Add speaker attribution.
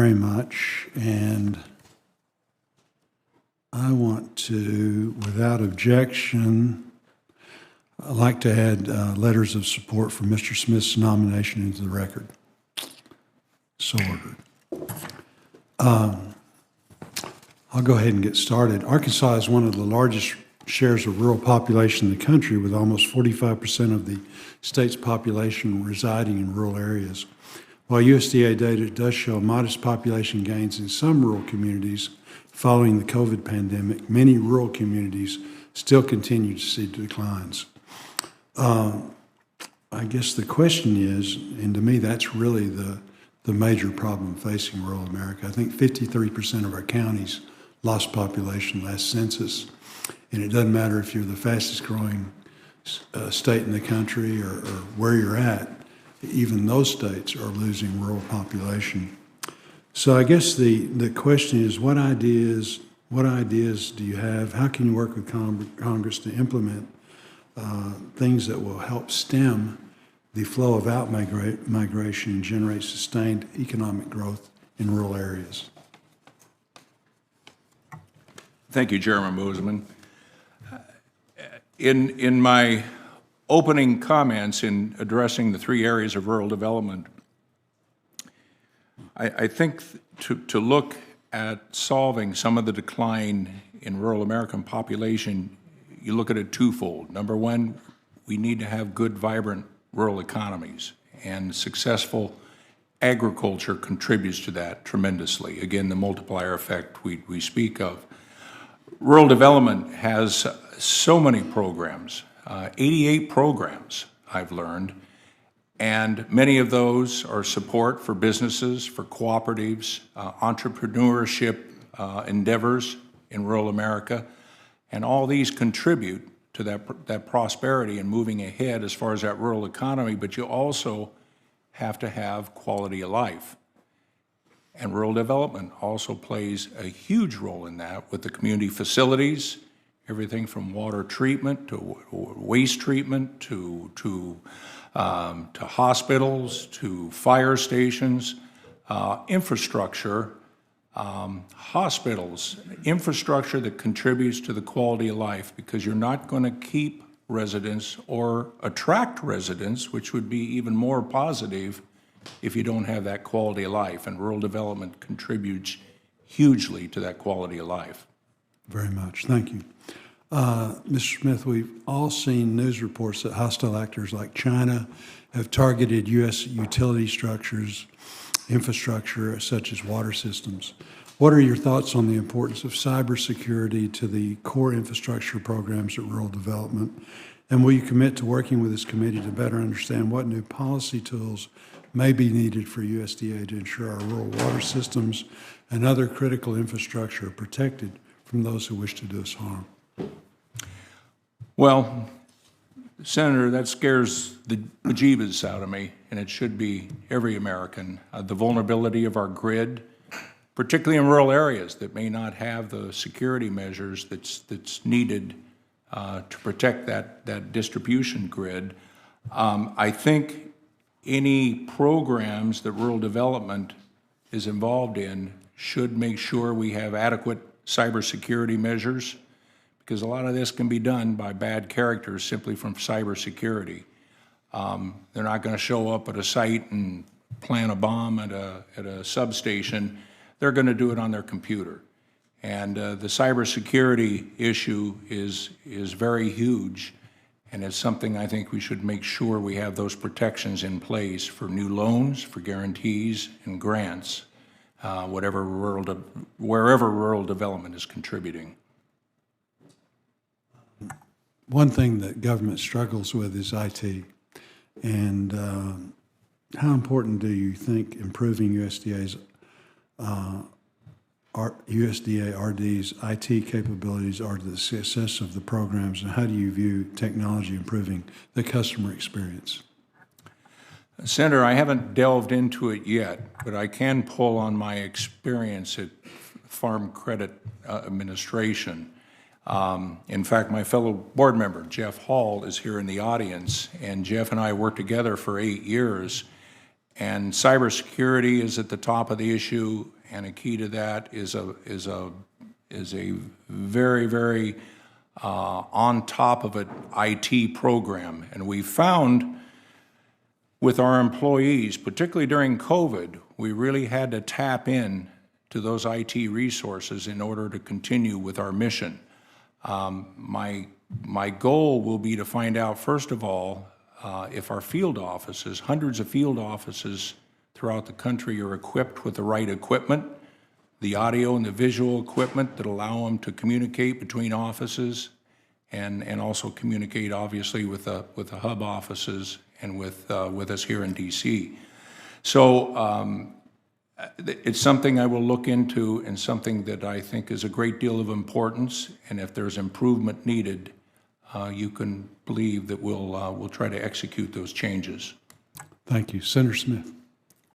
Speaker 1: very much, and I want to, without objection, I'd like to add letters of support for Mr. Smith's nomination into the record. So ordered. I'll go ahead and get started. Arkansas is one of the largest shares of rural population in the country, with almost 45% of the state's population residing in rural areas. While USDA data does show modest population gains in some rural communities following the COVID pandemic, many rural communities still continue to see declines. I guess the question is, and to me that's really the major problem facing rural America. I think 53% of our counties lost population last census, and it doesn't matter if you're the fastest growing state in the country or where you're at, even those states are losing rural population. So I guess the question is, what ideas do you have? How can you work with Congress to implement things that will help stem the flow of out-migration and generate sustained economic growth in rural areas?
Speaker 2: Thank you, Chairman Boozman. In my opening comments in addressing the three areas of rural development, I think to look at solving some of the decline in rural American population, you look at it twofold. Number one, we need to have good, vibrant rural economies, and successful agriculture contributes to that tremendously. Again, the multiplier effect we speak of. Rural development has so many programs, 88 programs I've learned, and many of those are support for businesses, for cooperatives, entrepreneurship endeavors in rural America, and all these contribute to that prosperity and moving ahead as far as that rural economy, but you also have to have quality of life. And rural development also plays a huge role in that with the community facilities, everything from water treatment to waste treatment to hospitals, to fire stations, infrastructure, hospitals, infrastructure that contributes to the quality of life, because you're not going to keep residents or attract residents, which would be even more positive if you don't have that quality of life. And rural development contributes hugely to that quality of life.
Speaker 1: Very much. Thank you. Mr. Smith, we've all seen news reports that hostile actors like China have targeted U.S. utility structures, infrastructure such as water systems. What are your thoughts on the importance of cybersecurity to the core infrastructure programs at rural development? And will you commit to working with this committee to better understand what new policy tools may be needed for USDA to ensure our rural water systems and other critical infrastructure are protected from those who wish to do us harm?
Speaker 2: Well, Senator, that scares the bejeebus out of me, and it should be every American. The vulnerability of our grid, particularly in rural areas that may not have the security measures that's needed to protect that distribution grid. I think any programs that rural development is involved in should make sure we have adequate cybersecurity measures, because a lot of this can be done by bad characters simply from cybersecurity. They're not going to show up at a site and plant a bomb at a substation. They're going to do it on their computer. And the cybersecurity issue is very huge, and it's something I think we should make sure we have those protections in place for new loans, for guarantees, and grants, wherever rural development is contributing.
Speaker 1: One thing that government struggles with is IT. And how important do you think improving USDA RD's IT capabilities are to the success of the programs, and how do you view technology improving the customer experience?
Speaker 2: Senator, I haven't delved into it yet, but I can pull on my experience at Farm Credit Administration. In fact, my fellow board member, Jeff Hall, is here in the audience, and Jeff and I worked together for 8 years And cybersecurity is at the top of the issue, and a key to that is a very, very on top of it IT program. And we found with our employees, particularly during COVID, we really had to tap in to those IT resources in order to continue with our mission. My goal will be to find out, first of all, if our field offices, hundreds of field offices throughout the country, are equipped with the right equipment, the audio and the visual equipment that allow them to communicate between offices and also communicate, obviously, with the hub offices and with us here in DC. So it's something I will look into and something that I think is a great deal of importance, and if there's improvement needed, you can believe that we'll try to execute those changes.
Speaker 1: Thank you. Senator Smith.